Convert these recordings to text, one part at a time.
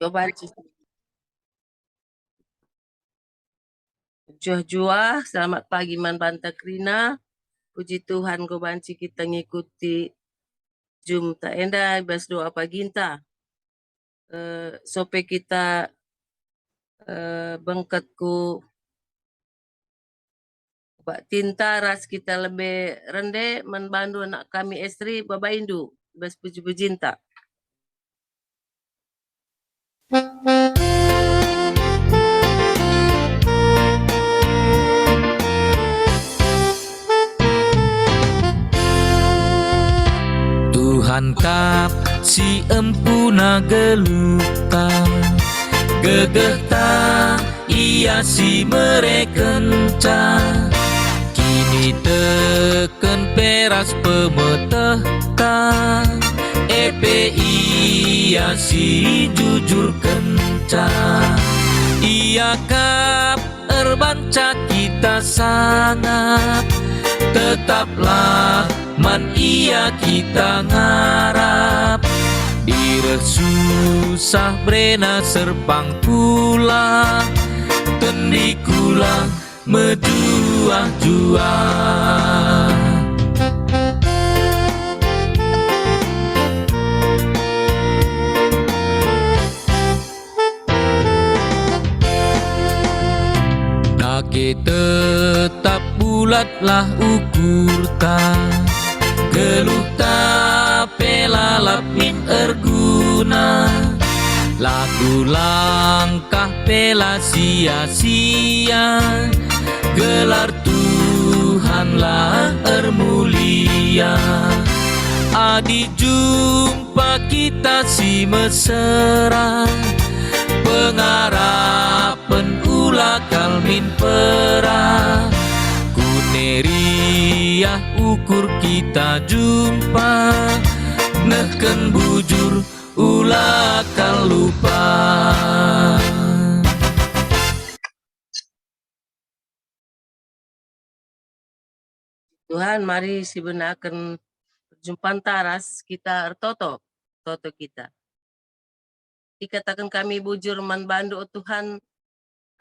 Coba jua-jua, selamat pagi Man Banta Krina. Puji Tuhan ko banci kita ngikuti Zoom ta enda bas doa paginta. Sope kita bengkatku Pak Tinta ras kita lebih rendah membantu anak kami istri Bapak Indu. Bas puji-pujinta. Tuhan kap si empuna geluta gegehta ia si merekenca kini teken peras pemetehta epe ia si jujur kenca ia kap erbanca kita sangat tetaplah man ia kita ngarap direh susah brena serpang pula tendi kula mejuah-juah. Dake tetap bulatlah ukur ta geluh ta pelalap min erguna lagu langkah pela sia-sia gelar Tuhanlah ermulia adi jumpa kita si mesra pengarapan ulah kalmin perah kuneriah ukur kita jumpa neken bujur ulah kal lupa. Tuhan mari si benakan perjumpaan taras kita toto kita. Dikatakan kami bujur man bandu oh Tuhan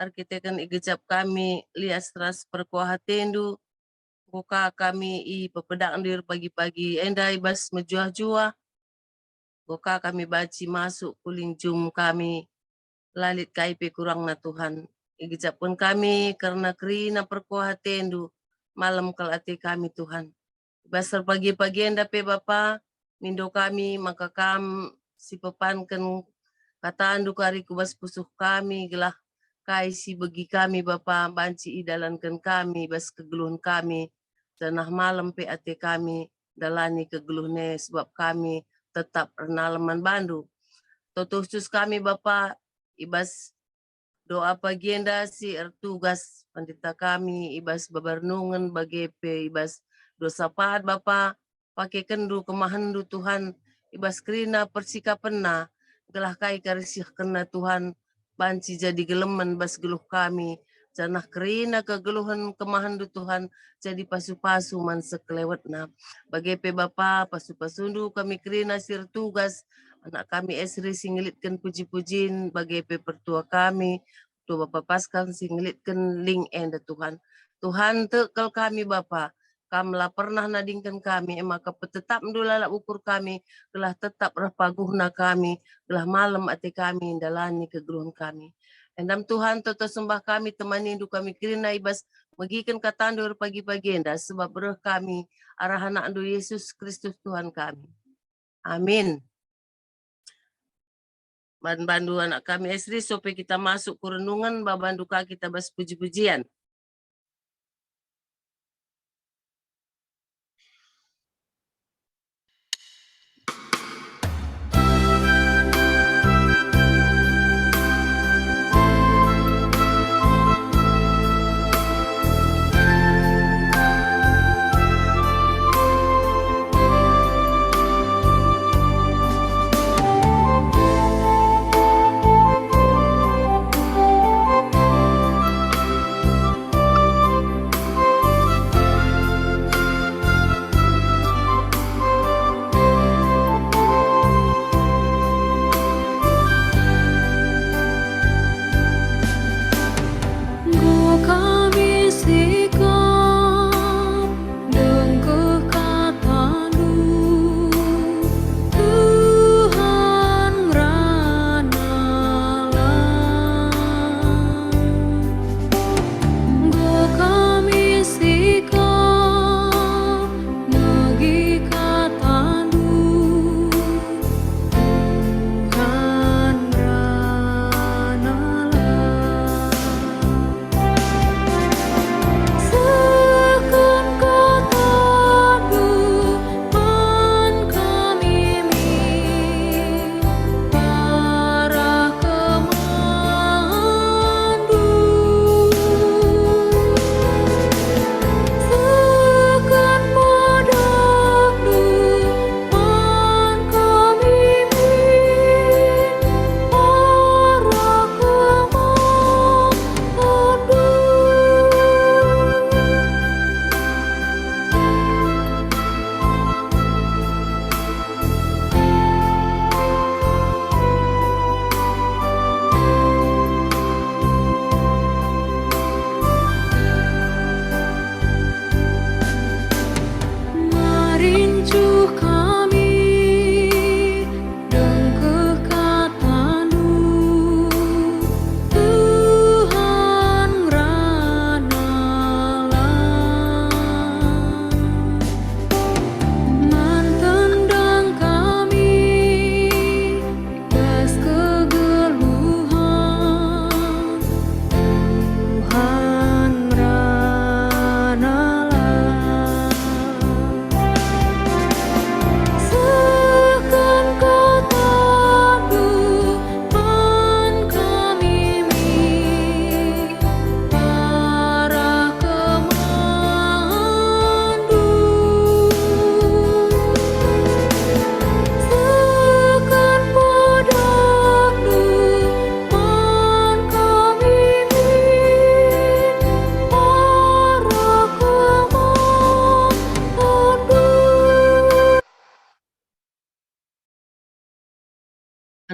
arkitekan igejap kami lias ras perkuah tendu buka kami i pepedang dir pagi-pagi endai bas mejuah-juah buka kami baci masuk kuling jum kami lalit kaipe kurang na Tuhan igejap pun kami karena kerina perkuah tendu malam kelati kami Tuhan basar pagi-pagi enda pe Bapa mindo kami maka kam si pepankan kataan dukari kubas pusuh kami gelah kaisi bagi kami Bapa banci idalankan kami bas kegeluhan kami tanah malam PAT kami dalani kegeluhne sebab kami tetap renalaman bandu totusus kami Bapa ibas doa pagenda si ertugas pandita kami ibas babarnungan bagepe ibas dosa pahat Bapa pakai kendu kemahandu Tuhan ibas kerina persikapenna gelah kai karisih kena Tuhan banci jadi geleman bas geluh kami janah kerina kegeluhan kemahandu Tuhan jadi pasu-pasu man sekelewatna bagepe Bapa pasu-pasundu kami kerina sir tugas anak kami esri singlitkan puji-pujin bagepe pertua kami tu Bapa paskan singlitkan ling enda Tuhan Tuhan tekel kami Bapa kamlah pernah nadingkan kami maka tetap mendulala ukur kami telah tetap rapaguhna kami telah malam ati kami dalani kegeluhan kami endam Tuhan toto sembah kami temani indu kami kirina ibas magikan katandur pagi-pagi enda sebab bereh kami arahana andu Yesus Kristus Tuhan kami amin. Bandu anak kami esri supaya kita masuk ke renungan babandu kita bas puji-pujian.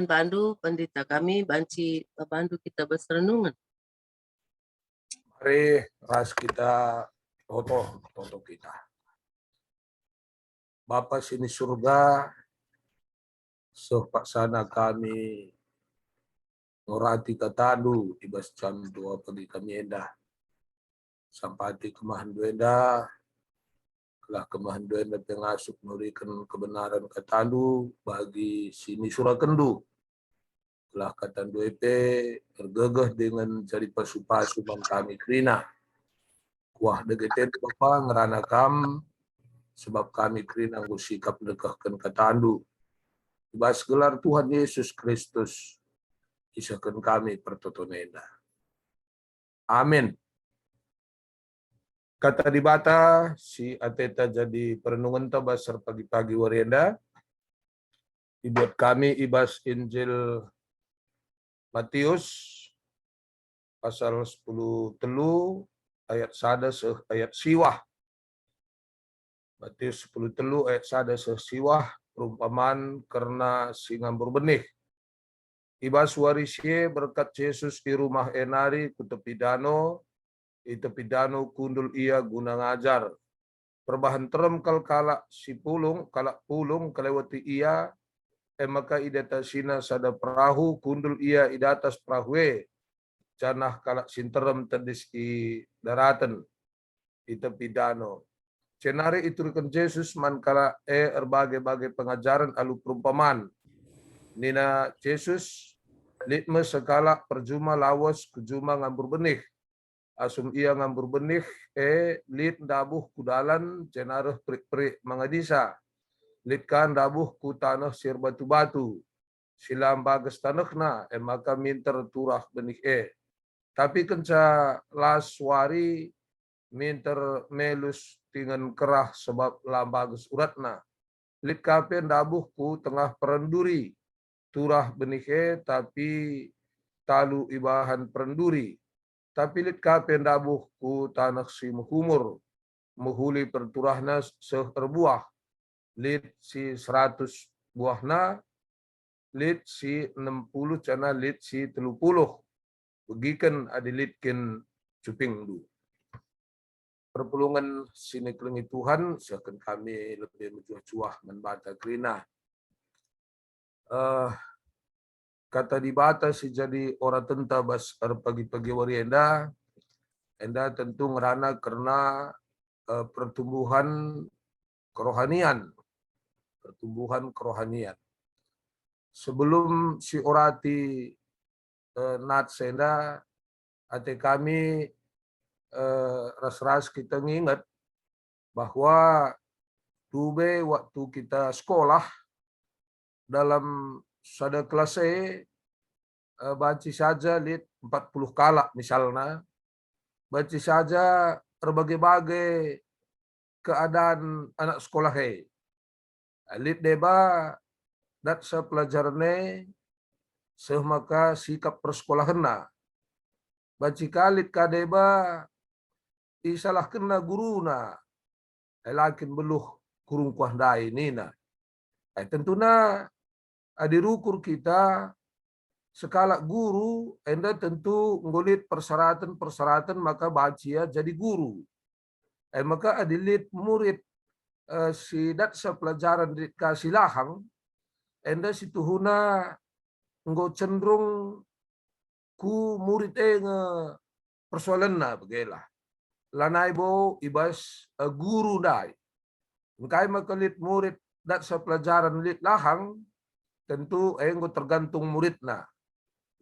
Bandu, pendeta kami, banci Bandu kita berserenungan. Mari ras kita toto kita. Bapa sini surga, sepaksana kami ngorati katadu ibas jam 2 pagi kami endah. Sampati kemahan duenda, kelah kemahan duenda pengasuk memberikan kebenaran katadu bagi sini surakendu. Kelah katandu epe tergegeh dengan cari pasu-pasu kami krina. Kuah degeten Bapa ngerana kam sebab kami krina nggo sikap nekahkan katandu. Ibas gelar Tuhan Yesus Kristus isakan kami pertotonenda. Amin. Kata di bata si ateta jadi perenungan tabasar pagi-pagi warienda. Dibuat kami ibas Injil Matius pasal 10 telu ayat 1 ayat siwah. Matius 10 telu ayat 1 siwah perumpamaan karena si ngambur benih. Ibas warisye berkat Yesus di rumah enari ku tepi danau, di tepi danau kundul ia guna ngajar. Perbahan terem kalak si pulung, kalak pulung kelewati ia, maka idata sina sada perahu kundul ia idatas perahu canah kalak sinterem tedis i daratan di tepi danau. Cenari iturikan Yesus man kala berbagai-bagai pengajaran alu perumpamaan. Nina Yesus litme sekala perjuma lawas kujuma ngambur benih. Asum ia ngambur benih lit dabuh kudalan cenareh perik-perik mangadisa. Litkan dabuh ku tanah sir batu-batu. Silam bagas tanahna maka minter turah benih Tapi kenca laswari minter melus dengan kerah sebab lambagus uratna. Lit kapen dabuh ku tengah perenduri. Turah benih tapi talu ibahan perenduri. Tapi lit kapen dabuh ku tanah si muhumur. Muhuli perturahna seherbuah. Lit si 100 buahna. Lit si 60 cana lit si 30. Begikan adilitkin cuping du. Perpulungan sini kelengi Tuhan, seakan kami lebih mencuah-cuah membata kerina. Kata di bata si jadi orang tenta bas pagi-pagi warienda, enda tentu ngerana karena pertumbuhan kerohanian. Pertumbuhan kerohanian. Sebelum si orati nat senda, ate kami ras-ras kita nginget bahwa tube waktu kita sekolah dalam sada kelas baci saja lit 40 kalak misalnya, baci saja berbagai-bagai keadaan anak sekolah lit deba dat sepelajarane semaka sikap persekolahan baci kalit kadeba isalah kena guruna lakin beluh kurung kuah dai nina. Tentuna adirukur kita sekala guru enda tentu ngolit persyaratan maka bacia jadi guru. Maka adilit murid si dat pelajaran dit kasih lahang enda situhuna nggo cenderung ku murid nge persoalan begelah. Lanai bo ibas guru dai. Ngkai makalit murid dat pelajaran lit lahang tentu enggo tergantung muridna.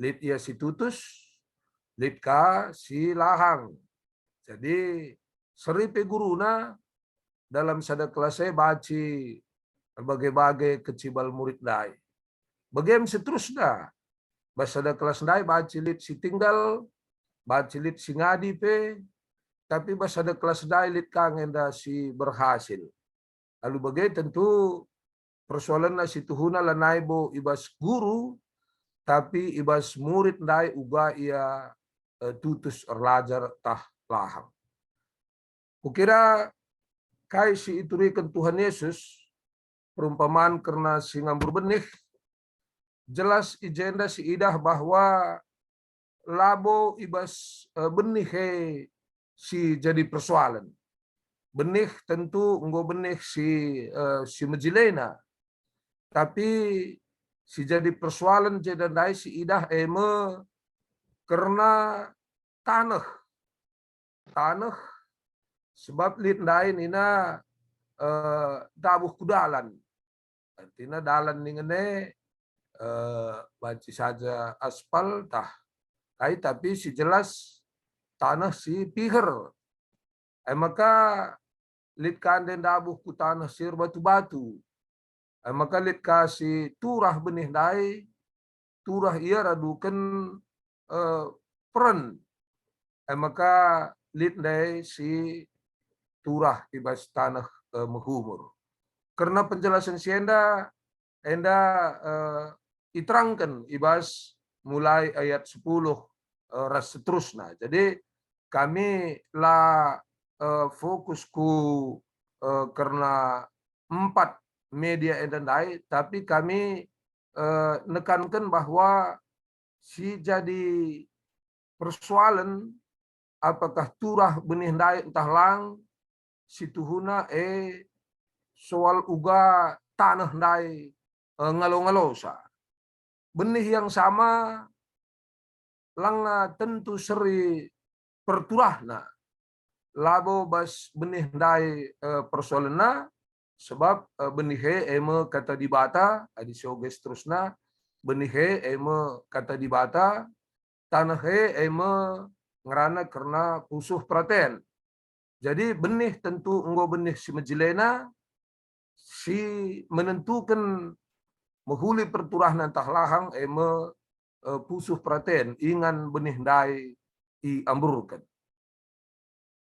Lit ia si tutus, lit ka si lahang. Jadi seripe guruna dalam sada kelasnya baci berbagai-bagai kecibal murid dai. Bagem seterusnya. Basada kelas dai baci lit si tinggal, baci lit si ngadi pe, tapi basada kelas dai lit kang enda si berhasil. Lalu bagai tentu persoalan si tuhuna lanai bo ibas guru, tapi ibas murid dai uga ia tutus erlajar tah lahang. Kukira kai si iturikan Tuhan Yesus perumpamaan karena si ngambur benih jelas agenda si idah bahwa labo ibas benih si jadi persoalan. Benih tentu nggo benih si Majilena, tapi si jadi persoalan jadi si idah karena tanah sebab lid lain ina dabuh kudalan. Artinya dalan ningene banci saja aspal tapi si jelas tanah si piher. Maka lid kanden dabuh ku tanah sir batu-batu. Maka lid kasi turah benih dai, turah ia radukan peran. Maka lid dai si turah ibas tanah menghumur. Karena penjelasan si enda iterangkan ibas mulai ayat 10 ras seterusnya. Jadi kami lah fokusku karena 4 media endandai, tapi kami nekankan bahwa si jadi persoalan apakah turah benih dai entah lang si tuhuna soal uga tanah dai ngalo-ngalosa. Benih yang sama lang tentu seri perturahna labo bas benih dai persoalna sebab benih eme kata di bata adi sioges terusna benih eme kata di bata tanah eme ngerana karena pusuh praten. Jadi benih tentu enggo benih si Majilena si menentukan menghuli perturahna tah lahang eme pusuh praten ingan benih dai i amburkan.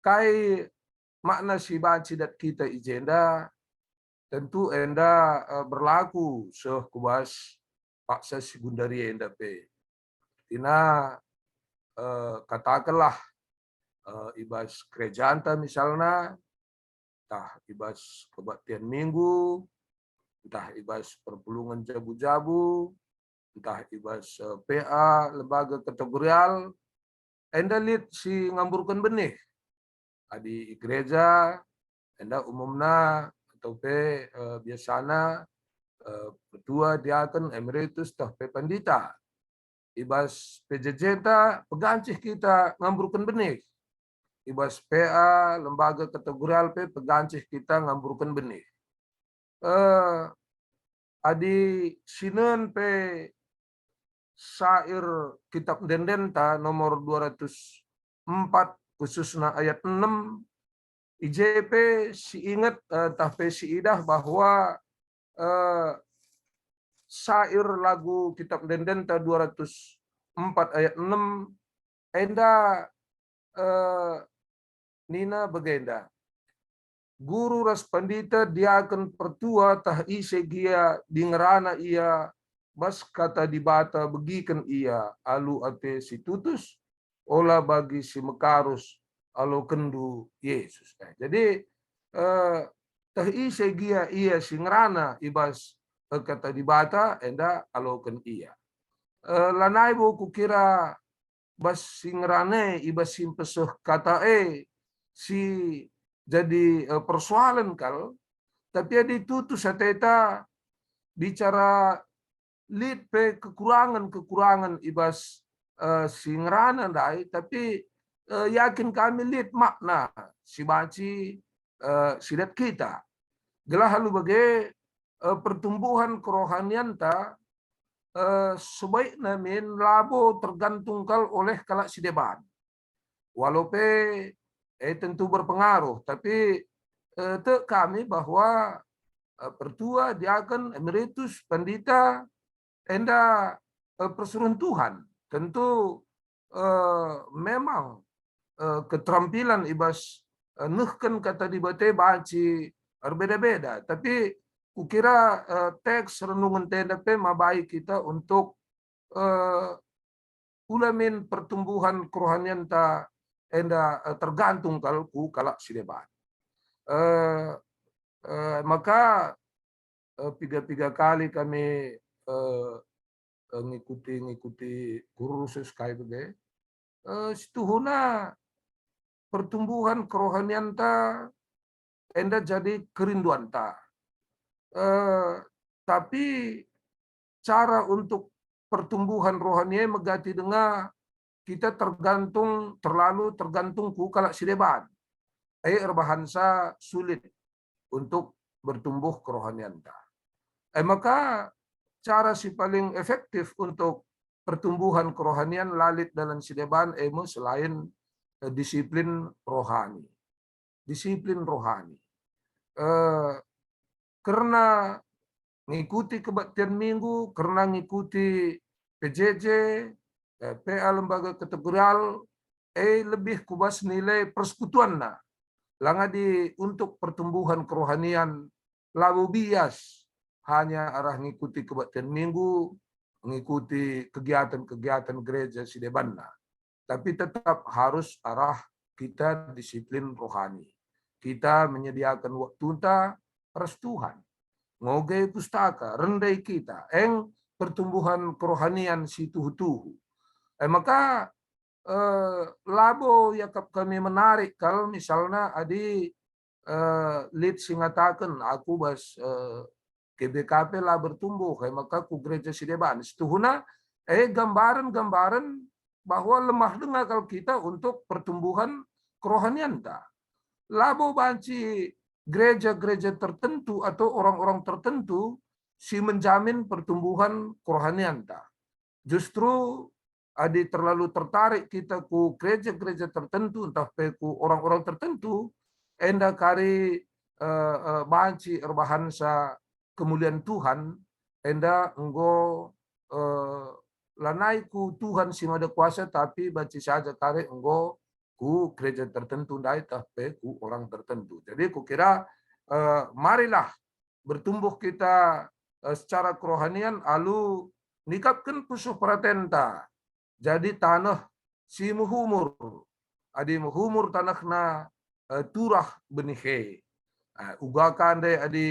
Kai makna si baci dat kita ijenda tentu enda berlaku seh kubas paksa si gundari enda pe. Tina katakanlah ibas kerajaan misalnya, entah ibas kebaktian minggu, entah ibas perpulungan jabu-jabu, entah ibas PA lembaga kategorial, enda lid si ngamburkan benih. Adi gereja, enda umumna atau biasana petua diaken emeritus tah pe pandita. Ibas PJJ pegancih kita ngamburkan benih. Ibas PA lembaga kategorial pegancih kita ngamburkan benih. Adi sinen syair kitab Dendenta nomor 204 khususnya ayat 6 IJP si ingat si idah bahwa syair lagu kitab Dendenta 204 ayat 6 enda nina begenda guru ras pandita dia akan pertua tah ise gia dingerana ia bas kata dibata begikan ia alu ate si tutus ola bagi si mekarus alo kendu Yesus. Jadi tah ise gia ia si ngerana ibas kata dibata enda aloken ia. Lanai bo kukira bas si ngerane ibas simpeseh kata si jadi persoalan kal tapi ada itu sateta bicara lid pe kekurangan ibas singrana dai tapi yakin kami lid makna si baci sidat kita gelah halu bagai pertumbuhan kerohanian ta sebaiknya min labo tergantung kal oleh kalak si deban walaupun tentu berpengaruh, tapi kami bahwa pertua diaken emeritus pandita enda persuruhan Tuhan. Tentu memang keterampilan ibas nuhkan kata dibate baci berbeda-beda, tapi kukira teks renungan tenda mabai kita untuk ulamin pertumbuhan kerohanian ta enda tergantung kalau ku kalak si debat. Maka 3 kali kami ngikuti kursus kayak begitu. Situhuna pertumbuhan kerohanian ta enda jadi kerinduan ta. Tapi cara untuk pertumbuhan rohani megati dengan kita terlalu tergantung ku kalak sideban. Erbahansa sulit untuk bertumbuh kerohanian ta. Maka cara si paling efektif untuk pertumbuhan kerohanian lalit dalam sideban selain disiplin rohani. Disiplin rohani. Karena ngikuti kebaktian minggu, karena ngikuti PJJ, PA lembaga kategorial, lebih kubas nilai persekutuan nah. Langa untuk pertumbuhan kerohanian lalu bias hanya arah ngikuti kebaktian minggu, mengikuti kegiatan-kegiatan gereja sidebanna. Tapi tetap harus arah kita disiplin rohani. Kita menyediakan waktu kita ras Tuhan. Ngoge pustaka, rendai kita, pertumbuhan kerohanian si tuhu-tuhu. Maka labo yakap kami menarik kalau misalnya adi lead singatakan aku bas KBKP lah bertumbuh maka ku gereja sideban setuhuna gambaran-gambaran bahwa lemah dengar kalau kita untuk pertumbuhan kerohanian ta labo banci gereja-gereja tertentu atau orang-orang tertentu si menjamin pertumbuhan kerohanian ta justru adi terlalu tertarik kita ku gereja-gereja tertentu, entah ku orang-orang tertentu, enda kari banci erbahansa kemuliaan Tuhan, enda enggo lanai ku Tuhan si mada kuasa, tapi banci saja kari enggo ku gereja tertentu, ndai tapi ku orang tertentu. Jadi ku kira marilah bertumbuh kita secara kerohanian, alu nikapkan pusuh pratenta. Jadi tanah si muhumur, adi muhumur tanahna turah benihe. Ugakan de adi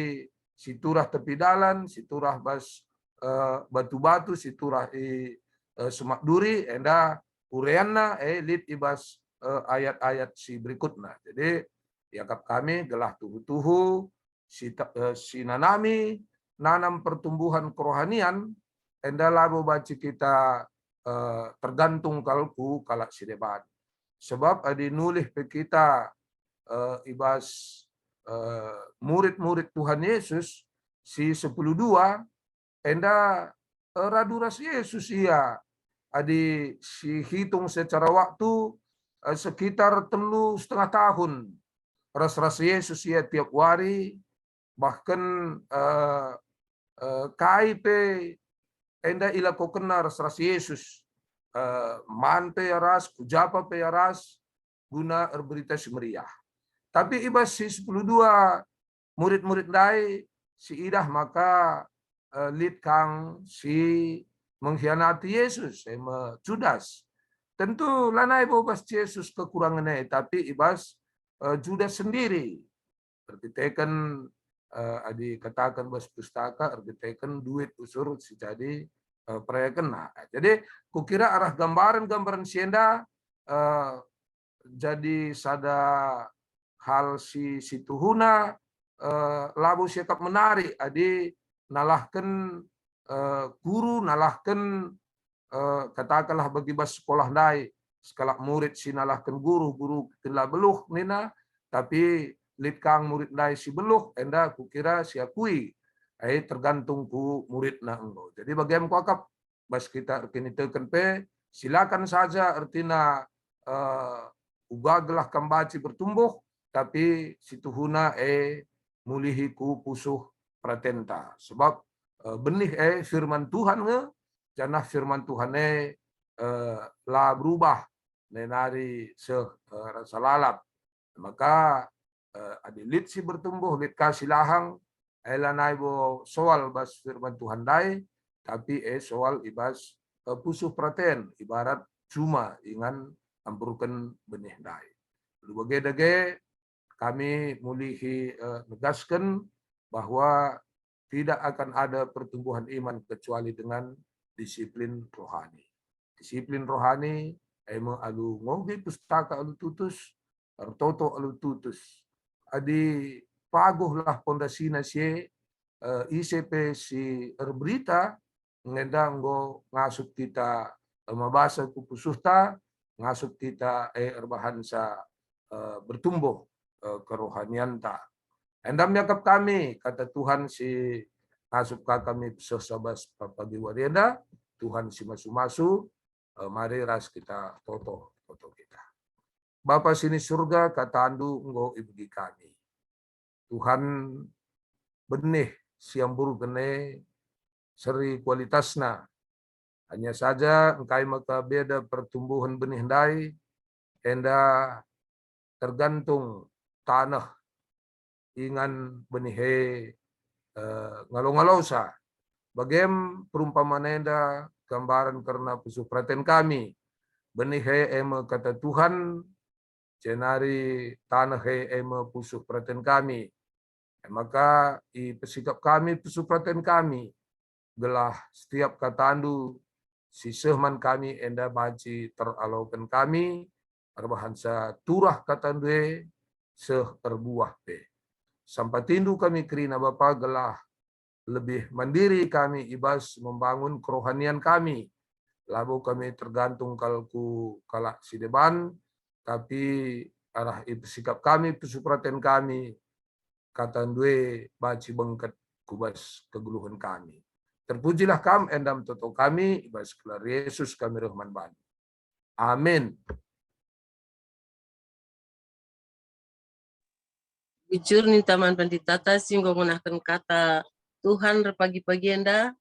si turah tepi dalan, si turah bas batu-batu, si turah semak duri, enda ureanna lit ibas ayat-ayat si berikutnya. Jadi yakap kami gelah tuhu-tuhu, si nanami, nanam pertumbuhan kerohanian, enda labo baci kita tergantung kalku kalak sideban. Sebab adi nulih pe kita ibas murid-murid Tuhan Yesus si 12 enda raduras Yesus ia adi si hitung secara waktu sekitar 3,5 tahun ras Yesus ia tiap hari bahkan kai pe enda ila ko kena ras Yesus man pe ras kujapa pe ras guna berita semeriah. Tapi ibas si 12 murid-murid dai si idah maka lid kang si mengkhianati Yesus Judas. Tentu lanai bobas Yesus kekurangannya tapi ibas Judas sendiri terbitkan adi katakan bas pustaka terbitkan duit usur si jadi kena. Jadi kukira arah gambaran-gambaran sienda jadi sada hal si tuhuna labu siakap menarik adi nalahkan guru nalahkan katakanlah bagi bas sekolah dai sekalak murid si nalahkan guru telah beluh nina tapi litkang murid dai si beluh enda kukira siakui tergantung ku murid na enggo. Jadi bagaimana kuakap bas kita kini teken pe silakan saja artina ugaglah kambaci bertumbuh tapi situhuna mulihi ku pusuh pratenta sebab benih firman Tuhan nge janah firman Tuhan la berubah nenari rasa lalap maka adilit si bertumbuh lit kasih lahang elanai bo soal bas firman Tuhan dai tapi soal ibas pusuh praten ibarat cuma ingan ampurkan benih dai. Bage-dage kami mulihi negaskan bahwa tidak akan ada pertumbuhan iman kecuali dengan disiplin rohani. Disiplin rohani emo alu ngogi pustaka alu tutus, artoto alu tutus. Adi paguhlah pondasina si ICP si berita ngedang go ngasuk kita mabasa kupusuhta ngasuk kita erbahan sa bertumbuh kerohanian ta. Endam yakap kami kata Tuhan si ngasuk kami sesabas pagi warienda Tuhan si masu-masu mari ras kita toto kita. Bapa sini surga kata andu ngo ibgi kami. Tuhan benih siang buru gene seri kualitasna. Hanya saja engkai maka beda pertumbuhan benih dai enda tergantung tanah ingan benih ngalau-ngalau sa. Bagem perumpamaan enda gambaran karena pesupraten kami. Benih ema kata Tuhan cenari tanah ema pusuh praten kami. Maka i pesikap kami pesupraten kami gelah setiap katandu si sehman kami enda baci teralaukan kami arbahansa turah katandue seh terbuah pe. Sampai tindu kami kerina Bapa gelah lebih mandiri kami ibas membangun kerohanian kami. Lalu kami tergantung kalku kalak si deban, tapi arah sikap kami pesupraten kami katandue baci bengket kubas keguluhan kami. Terpujilah kam endam toto kami ibas kelar Yesus kami rahman ban. Amin. Jujur nih taman penditata sih menggunakan kata Tuhan pagi-pagi enda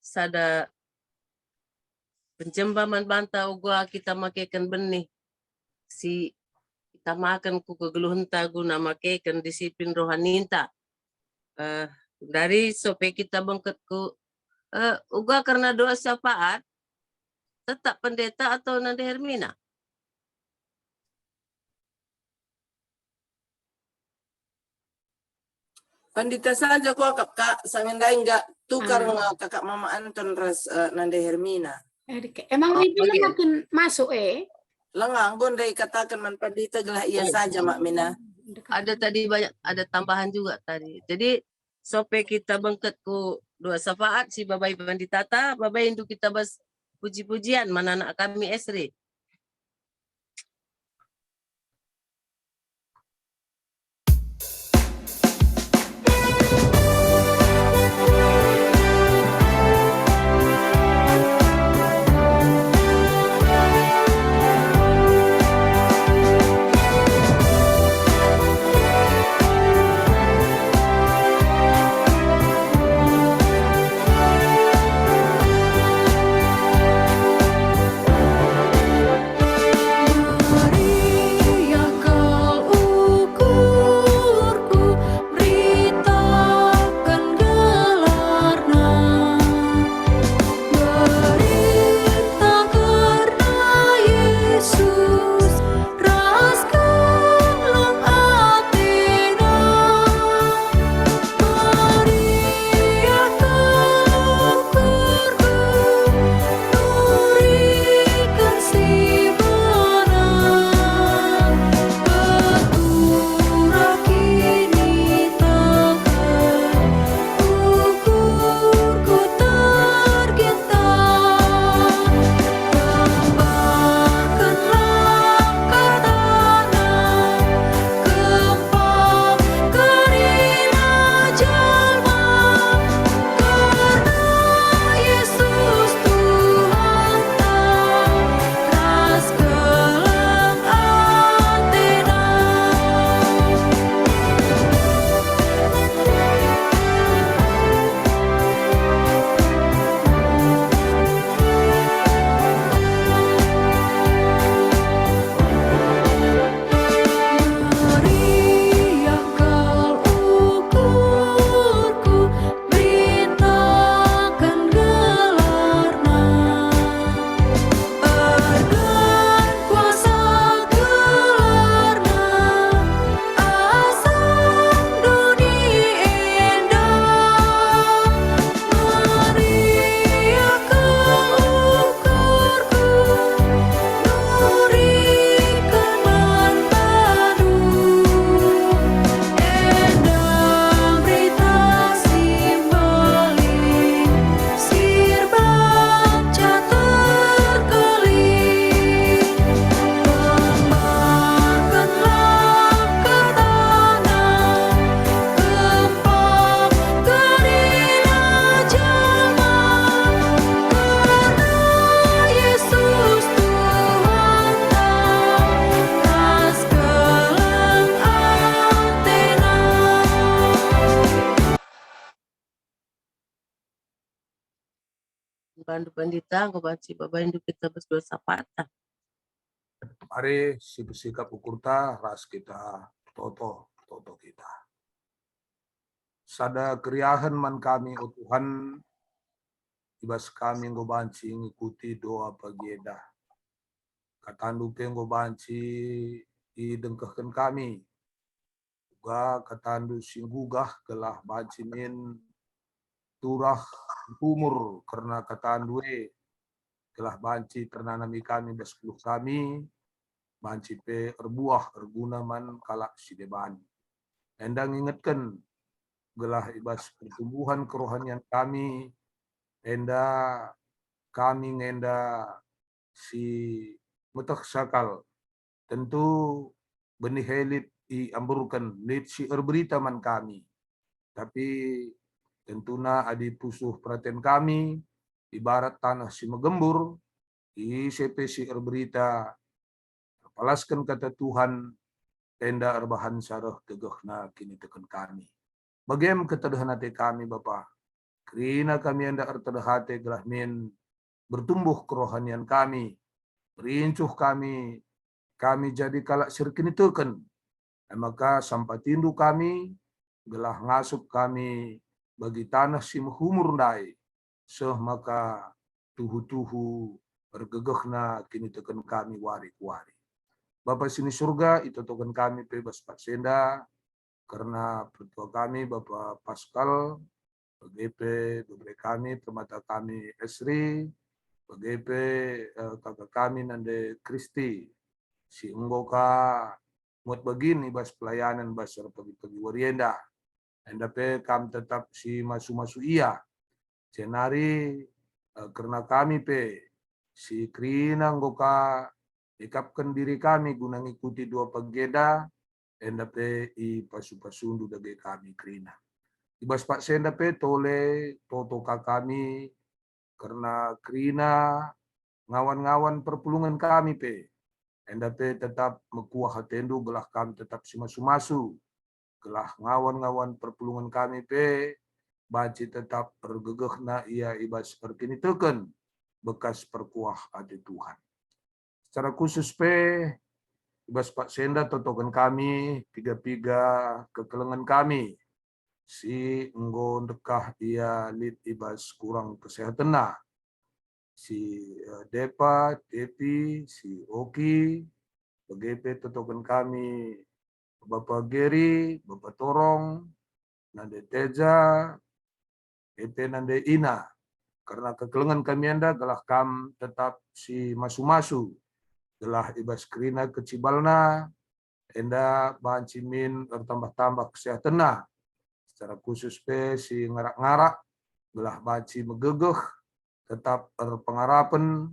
sada pencembaman bantau gua kita makaikan benih si kita makan ku kegeluhan tagu nama makaikan disiplin rohaninta dari sope kita bengket ku uga karena doa syafaat tetap pendeta atau Nanda Hermina. Pandita saja kok kak samendai enggak tukar kakak Mama Anton ras Nanda Hermina. Emang itu makin masuk Lengang gondai katakan man pandita gelah iya saja Mak Mina. Ada tadi banyak ada tambahan juga tadi. Jadi sope kita bengket ku doa syafaat si babai panditata, babai untuk kita bas puji-pujian mana anak kami Esri. bandu pandita ngo banci babandu kita berdua sapata. Mari sikap ukur ta ras kita toto kita. Sada keriahan man kami o Tuhan, ibas kami ngo banci ngikuti doa pagieda. Katandu pe ngo banci idengkahkan kami. Juga katandu singgugah gelah banci min turah umur karena katandu gelah banci ternanami kami bersepuluh kami, banci pe erbuah erguna man kalak sideban. Endang ingatkan gelah ibas pertumbuhan kerohanian kami, enda kami ngenda si mutak sakal tentu benih elit amburkan lit si erberita man kami, tapi tentuna adi pusuh perhatian kami ibarat tanah si megembur i sepe si erberita palaskan kata Tuhan tenda erbahan sarah tegahna kini tekan kami. Bagaimana ketedahate kami Bapa, kerina kami anda ertedahate gelah min bertumbuh kerohanian kami, berincuh kami jadi kalak sirkini teken. Maka sampatindu kami, gelah ngasup kami bagi tanah si humur ndai. Seh maka tuhu-tuhu bergegehna kini teken kami wari-wari. Bapa sini surga itu token kami bebas paksenda karena pertua kami Bapak Pascal, BGP, bebre kami, permata kami Esri, BGP kakak kami Nande Kristi, si Enggoka muat begini bas pelayanan bas pagi-pagi warienda. Enda pe kami tetap si masu-masu iya. Senari karena kami pe si Krina Enggoka ikapkan diri kami guna ngikuti dua pageda, enda pe i pasu-pasundu dage kami Krina. Ibas pak senda pe tole toto kami karena Krina ngawan-ngawan perpulungan kami pe. Enda pe tetap mekuah hatendu gelah kami tetap si masu-masu. Gelah ngawan-ngawan perpulungan kami pe baci tetap bergegehna ia ibas perkini teken bekas perkuah hati Tuhan. Secara khusus pe ibas Pak Senda totokan kami piga-piga kekelengan kami si enggo dekah ia lit ibas kurang kesehatan na. Si Depa, Depi, si Oki, BGP totokan kami Bapak Geri, Bapak Torong, Nande Teja, Epe Nande Ina. Karena kekelengan kami anda gelah kam tetap si masu-masu. Gelah ibas Krina kecibalna, enda bahan cimin bertambah-tambah kesehatan na. Secara khusus pe si ngarak-ngarak, gelah bahan megegeh, tetap berpengarapan,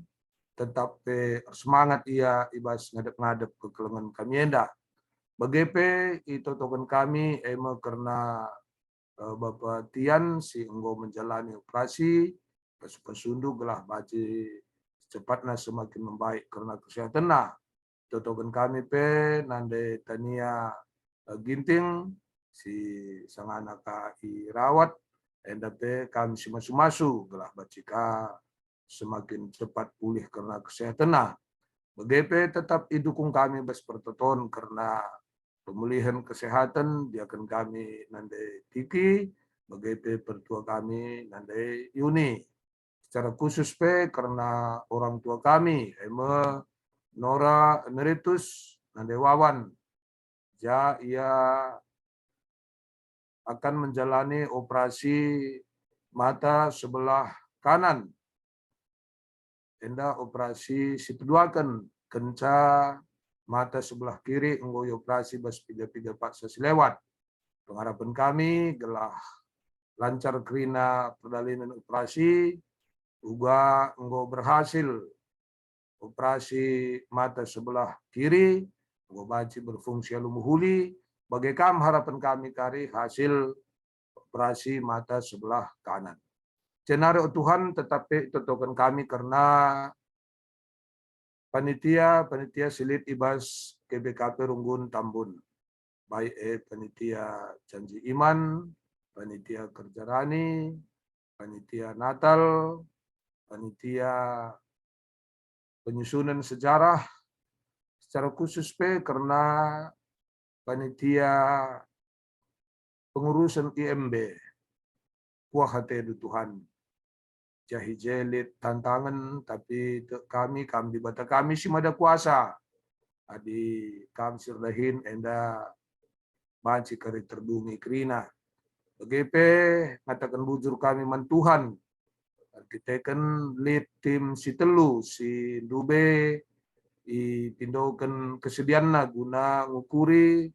tetap semangat ia ibas ngadep-ngadep kekelengan kami enda. BGP itu token kami karena Bapak Tian si enggo menjalani operasi pasu-pasundu gelah baci cepatnya semakin membaik karena kesehatan na. Itu token kami pe nande tania ginting si sang anak i rawat enda pe kami si masu-masu gelah bacika semakin cepat pulih karena kesehatan na. BGP tetap idukung kami berpertoton karena pemulihan kesehatan diakan kami nande Tiki, BGP pertua kami nande Yuni. Secara khusus pe karena orang tua kami Nora Emeritus nande Wawan. Ja ia akan menjalani operasi mata sebelah kanan. Enda operasi sipeduakan kenca mata sebelah kiri enggoy operasi bas 3 paksa selewat. Pengharapan kami gelah lancar kerina perdalinan operasi, juga enggo berhasil operasi mata sebelah kiri, enggo baci berfungsi alumuhuli, bagai kam harapan kami kari hasil operasi mata sebelah kanan. Skenario Tuhan tetapi totokan kami karena panitia silit ibas KBKP Runggun Tambun. Baik panitia janji iman, panitia kerja rani, panitia Natal, panitia penyusunan sejarah, secara khusus karena panitia pengurusan IMB, kuah hati Tuhan. Jahi jelit tantangan, tapi kami di bata kami sih ada kuasa. Adi kami sirdahin enda banci kari terdungi kerina. BGP ngatakan bujur kami man Tuhan. Kita kan lead tim si telu, si Dube, ipindokan kesediaanna guna ngukuri,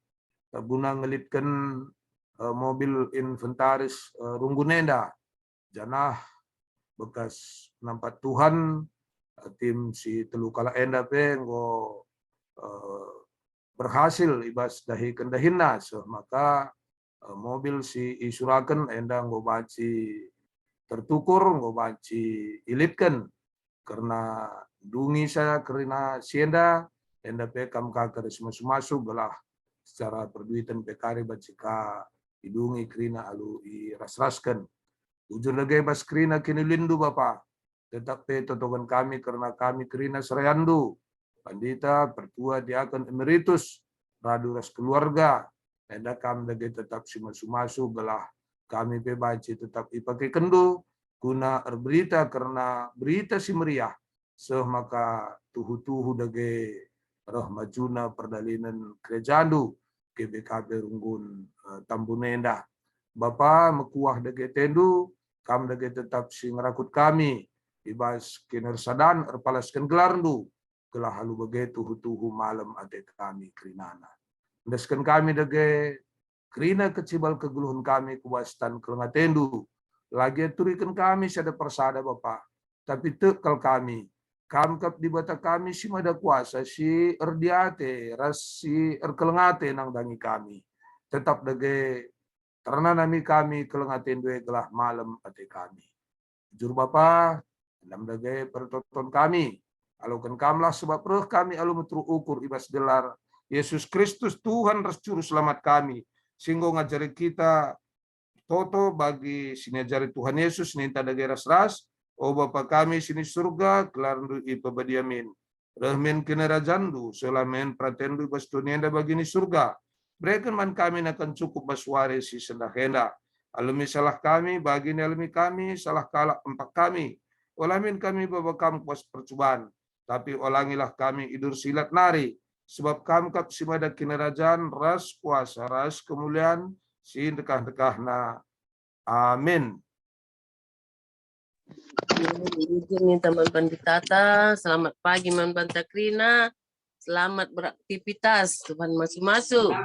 guna ngelitkan mobil inventaris Runggunenda. Janah bekas nampak Tuhan, tim si telu kala enda ngo berhasil ibas dahi kendahinna, so maka mobil si isurakan enda ngo baci tertukur, ngo baci ilitkan karena dungi saya karena sienda enda pekam kakar masuk gelah secara perduitan pekari bacika idungi kerina alu iras-raskan. Ujur lagi bas kerina kini lindu Bapak. Tetap totokan kami karena kami kerina serayandu. Pandita, pertua, diakan emeritus, raduras keluarga. Enda kami lagi tetap simasu-masu gelah kami pebaci tetap ipakai kendu guna berita karena berita si meriah. So maka tuhu-tuhu dage roh majuna perdalinan kerejandu KBKB Runggun Tambunenda. Bapa mekuah dage tendu, kam dage tetap sing rakut kami, ibas kinersadan erpalaskan gelarndu, gelah halu bage tuhu-tuhu malam ade kami kerinana. Ndeskan kami dage kerina kecibal keguluhun kami kuwastan kelenga tendu, lagi turikan kami sada persada Bapa, tapi tekal kami, kamkap di bata kami si mada kuasa, si erdiate, ras si erkelengate nang dangi kami, tetap dage karena kami kelengatin dua gelah malam ate kami. Jur Bapa, dalam dagai pertonton kami, alukan kamlah sebab roh kami alu metru ukur ibas gelar Yesus Kristus Tuhan ras juru selamat kami. Singgo ngajari kita toto bagi sini ajari Tuhan Yesus ninta dagai ras-ras. O Bapa kami sini surga kelar ipabadiamin. Rahmin kinerajandu selamen pratendu ibas tunienda bagini surga. Berikan man kami akan cukup basware si sendahenda. Alumi salah kami, bagini alumi kami, salah kalak empat kami. Olamin kami babakam kuas percobaan. Tapi olangilah kami idur silat nari. Sebab kamu kap simada kinerajan, ras kuasa, ras kemuliaan, si dekah-dekahna. Amin. Ini teman Panditata, selamat pagi Man Bantakrina. Selamat beraktivitas, Tuhan masuk-masuk.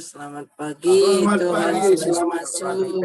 Selamat pagi, Tuhan Yesus masuk.